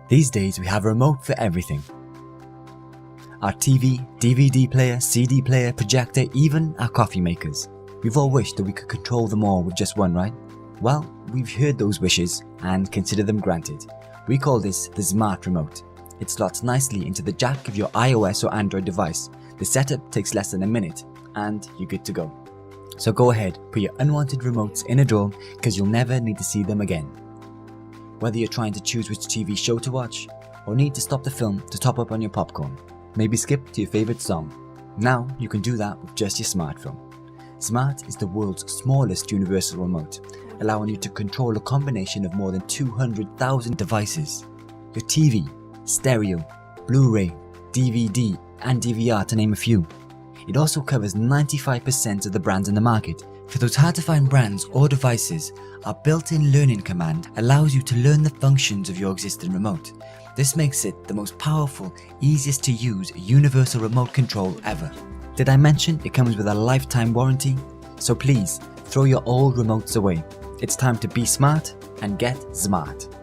These days we have a remote for everything. Our TV, DVD player, CD player, projector, even our coffee makers. We've all wished that we could control them all with just one, right? Well, we've heard those wishes and consider them granted. We call this the Smart Remote. It slots nicely into the jack of your iOS or Android device. The setup takes less than a minute and you're good to go. So go ahead, put your unwanted remotes in a drawer because you'll never need to see them again. Whether you're trying to choose which TV show to watch or need to stop the film to top up on your popcorn, maybe skip to your favorite song. Now you can do that with just your smartphone. Smart is the world's smallest universal remote, allowing you to control a combination of more than 200,000 devices. Your TV, stereo, Blu-ray, DVD and DVR to name a few. It also covers 95% of the brands in the market. For those hard to find brands or devices, our built-in learning command allows you to learn the functions of your existing remote. This makes it the most powerful, easiest to use universal remote control ever. Did I mention it comes with a lifetime warranty? So please, throw your old remotes away. It's time to be smart and get smart.